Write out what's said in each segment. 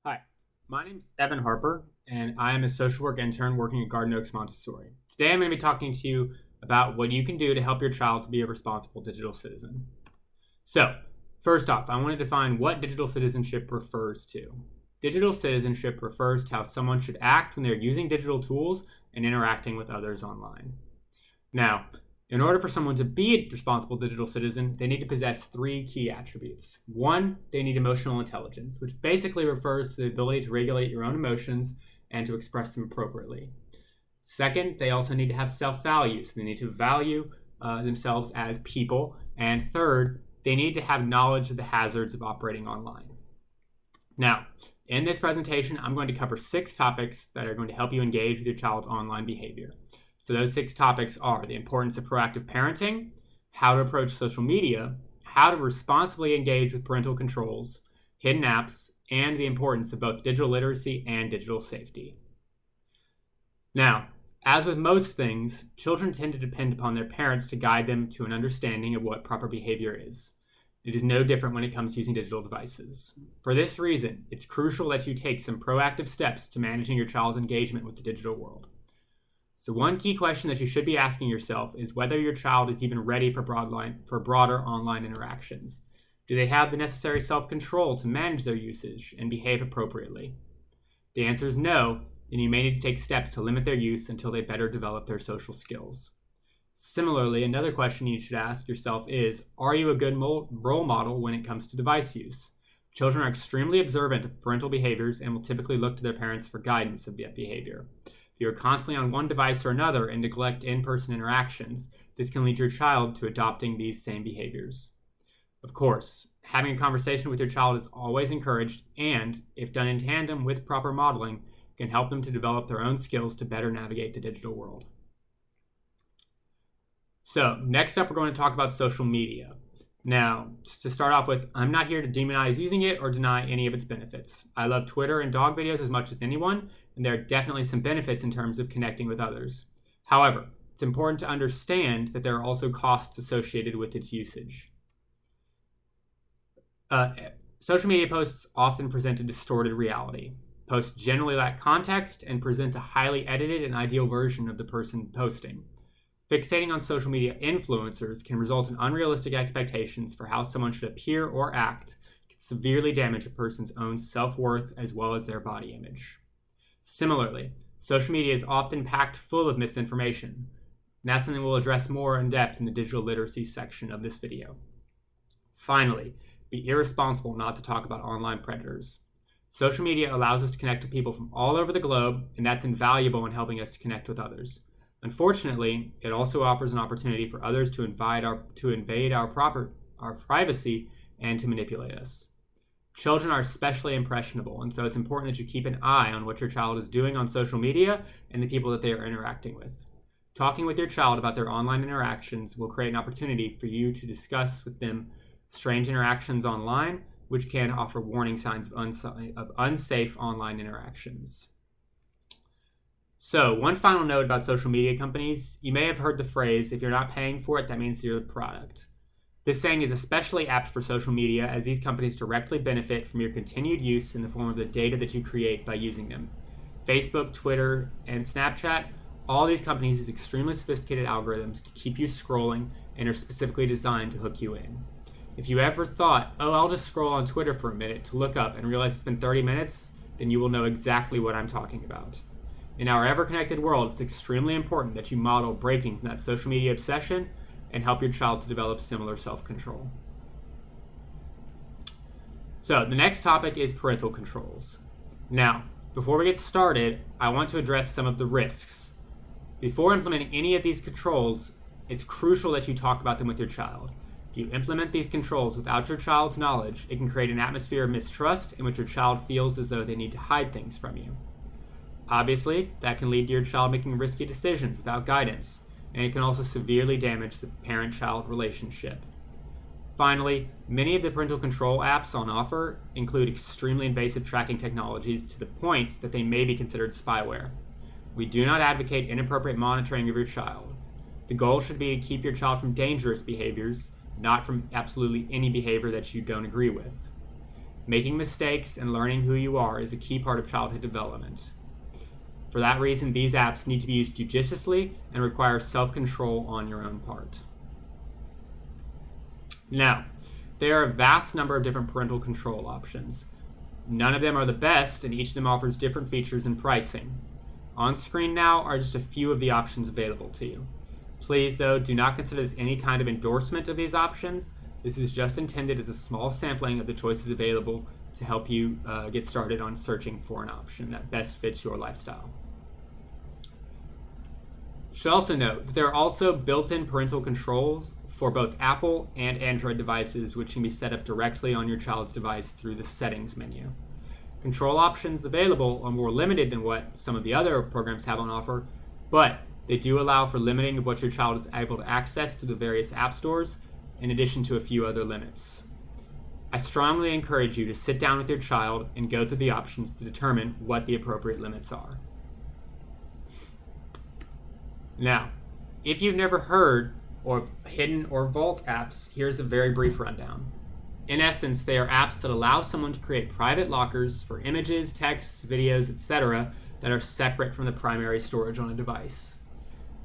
Hi, my name is Evan Harper, and I am a social work intern working at Garden Oaks Montessori. Today I'm going to be talking to you about what you can do to help your child to be a responsible digital citizen. So, first off, I want to define what digital citizenship refers to. Digital citizenship refers to how someone should act when they're using digital tools and interacting with others online. Now, in order for someone to be a responsible digital citizen, they need to possess three key attributes. One, they need emotional intelligence, which basically refers to the ability to regulate your own emotions and to express them appropriately. Second, they also need to have self-value, so they need to value themselves as people. And third, they need to have knowledge of the hazards of operating online. Now, in this presentation, I'm going to cover 6 topics that are going to help you engage with your child's online behavior. So those 6 topics are the importance of proactive parenting, how to approach social media, how to responsibly engage with parental controls, hidden apps, and the importance of both digital literacy and digital safety. Now, as with most things, children tend to depend upon their parents to guide them to an understanding of what proper behavior is. It is no different when it comes to using digital devices. For this reason, it's crucial that you take some proactive steps to managing your child's engagement with the digital world. So one key question that you should be asking yourself is whether your child is even ready for broader online interactions. Do they have the necessary self-control to manage their usage and behave appropriately? If the answer is no, then you may need to take steps to limit their use until they better develop their social skills. Similarly, another question you should ask yourself is, are you a good role model when it comes to device use? Children are extremely observant of parental behaviors and will typically look to their parents for guidance of that behavior. If you are constantly on one device or another and neglect in-person interactions, this can lead your child to adopting these same behaviors. Of course, having a conversation with your child is always encouraged and, if done in tandem with proper modeling, can help them to develop their own skills to better navigate the digital world. So, next up we're going to talk about social media. Now, to start off with, I'm not here to demonize using it or deny any of its benefits. I love Twitter and dog videos as much as anyone, and there are definitely some benefits in terms of connecting with others. However, it's important to understand that there are also costs associated with its usage. Social media posts often present a distorted reality. Posts generally lack context and present a highly edited and ideal version of the person posting. Fixating on social media influencers can result in unrealistic expectations for how someone should appear or act, can severely damage a person's own self-worth as well as their body image. Similarly, social media is often packed full of misinformation. And that's something we'll address more in depth in the digital literacy section of this video. Finally, be irresponsible not to talk about online predators. Social media allows us to connect with people from all over the globe, and that's invaluable in helping us to connect with others. Unfortunately, it also offers an opportunity for others to invade our privacy and to manipulate us. Children are especially impressionable, and so it's important that you keep an eye on what your child is doing on social media and the people that they are interacting with. Talking with your child about their online interactions will create an opportunity for you to discuss with them strange interactions online, which can offer warning signs of unsafe online interactions. So, one final note about social media companies. You may have heard the phrase, if you're not paying for it, that means you're the product. This saying is especially apt for social media as these companies directly benefit from your continued use in the form of the data that you create by using them. Facebook, Twitter, and Snapchat, all these companies use extremely sophisticated algorithms to keep you scrolling and are specifically designed to hook you in. If you ever thought, oh, I'll just scroll on Twitter for a minute to look up and realize it's been 30 minutes, then you will know exactly what I'm talking about. In our ever-connected world, it's extremely important that you model breaking from that social media obsession and help your child to develop similar self-control. So, the next topic is parental controls. Now, before we get started, I want to address some of the risks. Before implementing any of these controls, it's crucial that you talk about them with your child. If you implement these controls without your child's knowledge, it can create an atmosphere of mistrust in which your child feels as though they need to hide things from you. Obviously, that can lead to your child making risky decisions without guidance, and it can also severely damage the parent-child relationship. Finally, many of the parental control apps on offer include extremely invasive tracking technologies to the point that they may be considered spyware. We do not advocate inappropriate monitoring of your child. The goal should be to keep your child from dangerous behaviors, not from absolutely any behavior that you don't agree with. Making mistakes and learning who you are is a key part of childhood development. For that reason, these apps need to be used judiciously and require self-control on your own part. Now, there are a vast number of different parental control options. None of them are the best, and each of them offers different features and pricing. On screen now are just a few of the options available to you. Please, though, do not consider this any kind of endorsement of these options. This is just intended as a small sampling of the choices available to help you get started on searching for an option that best fits your lifestyle. You should also note that there are also built-in parental controls for both Apple and Android devices, which can be set up directly on your child's device through the settings menu. Control options available are more limited than what some of the other programs have on offer, but they do allow for limiting of what your child is able to access through the various app stores, in addition to a few other limits. I strongly encourage you to sit down with your child and go through the options to determine what the appropriate limits are. Now, if you've never heard of hidden or vault apps, here's a very brief rundown. In essence, they are apps that allow someone to create private lockers for images, texts, videos, etc. that are separate from the primary storage on a device.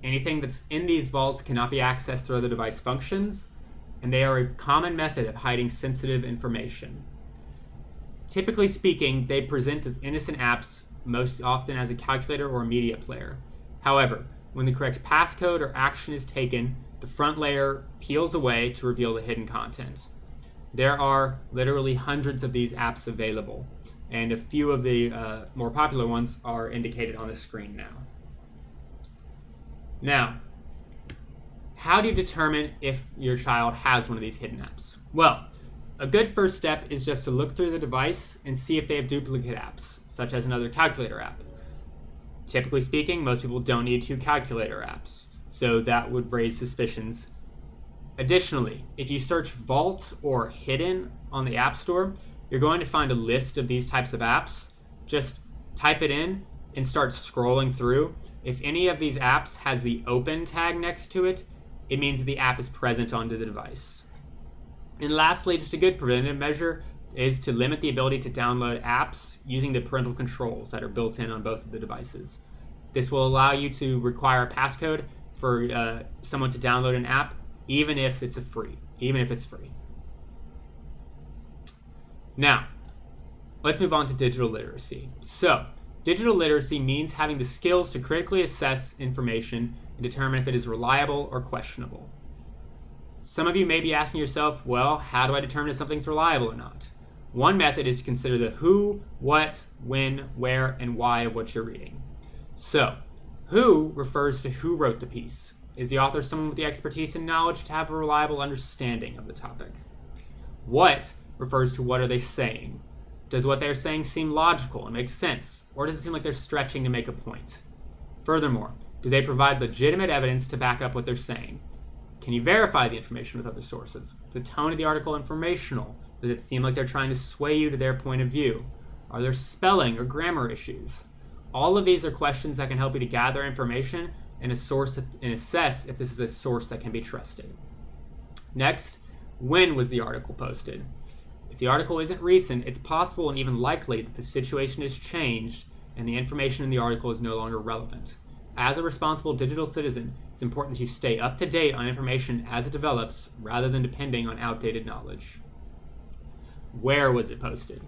Anything that's in these vaults cannot be accessed through other device functions, and they are a common method of hiding sensitive information. Typically speaking, they present as innocent apps, most often as a calculator or a media player. However, when the correct passcode or action is taken, the front layer peels away to reveal the hidden content. There are literally hundreds of these apps available, and a few of the more popular ones are indicated on the screen now. Now, how do you determine if your child has one of these hidden apps? Well, a good first step is just to look through the device and see if they have duplicate apps, such as another calculator app. Typically speaking, most people don't need 2 calculator apps, so that would raise suspicions. Additionally, if you search Vault or Hidden on the App Store, you're going to find a list of these types of apps. Just type it in and start scrolling through. If any of these apps has the open tag next to it, it means that the app is present on the device. And lastly, just a good preventative measure is to limit the ability to download apps using the parental controls that are built in on both of the devices. This will allow you to require a passcode for someone to download an app, even if it's free. Now, let's move on to digital literacy. So, digital literacy means having the skills to critically assess information and determine if it is reliable or questionable. Some of you may be asking yourself, well, how do I determine if something's reliable or not? One method is to consider the who, what, when, where, and why of what you're reading. So, who refers to who wrote the piece. Is the author someone with the expertise and knowledge to have a reliable understanding of the topic? What refers to what are they saying. Does what they're saying seem logical and make sense, or does it seem like they're stretching to make a point? Furthermore, do they provide legitimate evidence to back up what they're saying? Can you verify the information with other sources? The tone of the article informational? Does it seem like they're trying to sway you to their point of view? Are there spelling or grammar issues? All of these are questions that can help you to gather information and assess if this is a source that can be trusted. Next, when was the article posted? If the article isn't recent, it's possible and even likely that the situation has changed and the information in the article is no longer relevant. As a responsible digital citizen, it's important that you stay up to date on information as it develops rather than depending on outdated knowledge. Where was it posted?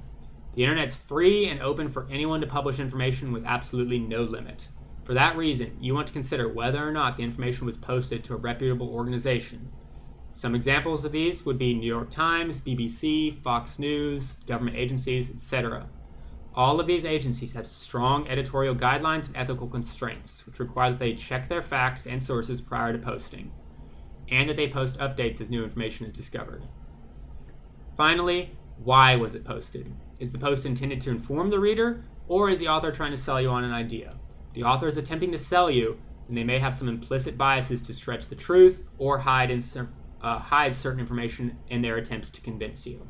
The internet's free and open for anyone to publish information with absolutely no limit. For that reason, you want to consider whether or not the information was posted to a reputable organization. Some examples of these would be New York Times, BBC, Fox News, government agencies, etc. All of these agencies have strong editorial guidelines and ethical constraints, which require that they check their facts and sources prior to posting, and that they post updates as new information is discovered. Finally, why was it posted? Is the post intended to inform the reader, or is the author trying to sell you on an idea? If the author is attempting to sell you, then they may have some implicit biases to stretch the truth or hide certain information in their attempts to convince you.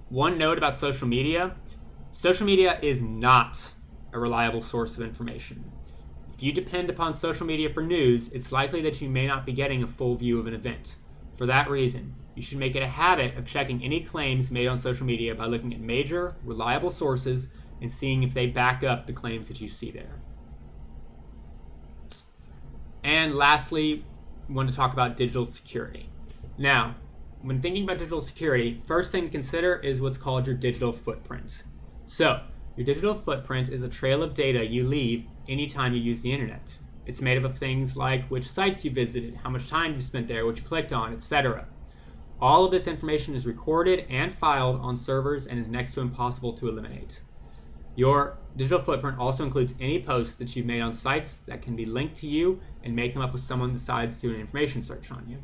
One note about social media. Social media is not a reliable source of information. If you depend upon social media for news, it's likely that you may not be getting a full view of an event. For that reason, You should make it a habit of checking any claims made on social media by looking at major, reliable sources and seeing if they back up the claims that you see there. And lastly, we want to talk about digital security. Now, when thinking about digital security, first thing to consider is what's called your digital footprint. So, your digital footprint is a trail of data you leave anytime you use the internet. It's made up of things like which sites you visited, how much time you spent there, what you clicked on, etc. All of this information is recorded and filed on servers and is next to impossible to eliminate. Your digital footprint also includes any posts that you've made on sites that can be linked to you and may come up with someone decides to do an information search on you.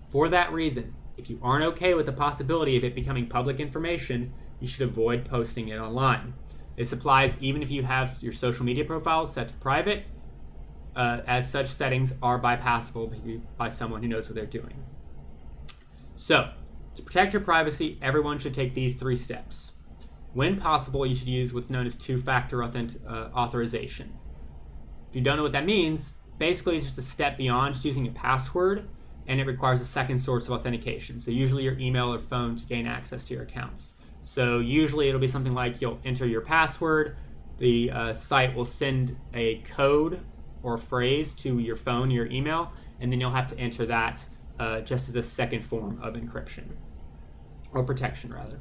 For that reason, if you aren't okay with the possibility of it becoming public information, you should avoid posting it online. This applies even if you have your social media profiles set to private, as such settings are bypassable by someone who knows what they're doing. So, to protect your privacy, everyone should take these 3 steps. When possible, you should use what's known as two-factor authorization. If you don't know what that means, basically it's just a step beyond just using a password, and it requires a second source of authentication. So usually your email or phone to gain access to your accounts. So usually it'll be something like you'll enter your password, the site will send a code or phrase to your phone, your email, and then you'll have to enter that just as a second form of encryption, or protection rather.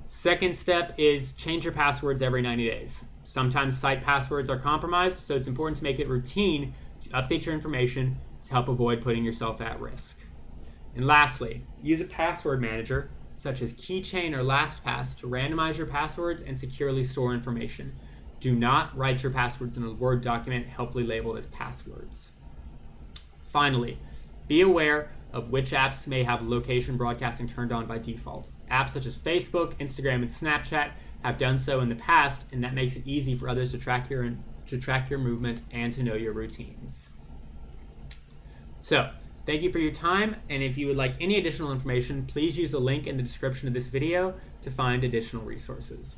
Second step is change your passwords every 90 days. Sometimes site passwords are compromised, so it's important to make it routine to update your information to help avoid putting yourself at risk. And lastly, use a password manager such as Keychain or LastPass to randomize your passwords and securely store information. Do not write your passwords in a Word document helpfully labeled as passwords. Finally, be aware of which apps may have location broadcasting turned on by default. Apps such as Facebook, Instagram, and Snapchat have done so in the past, and that makes it easy for others to track your movement and to know your routines. So, thank you for your time, and if you would like any additional information, please use the link in the description of this video to find additional resources.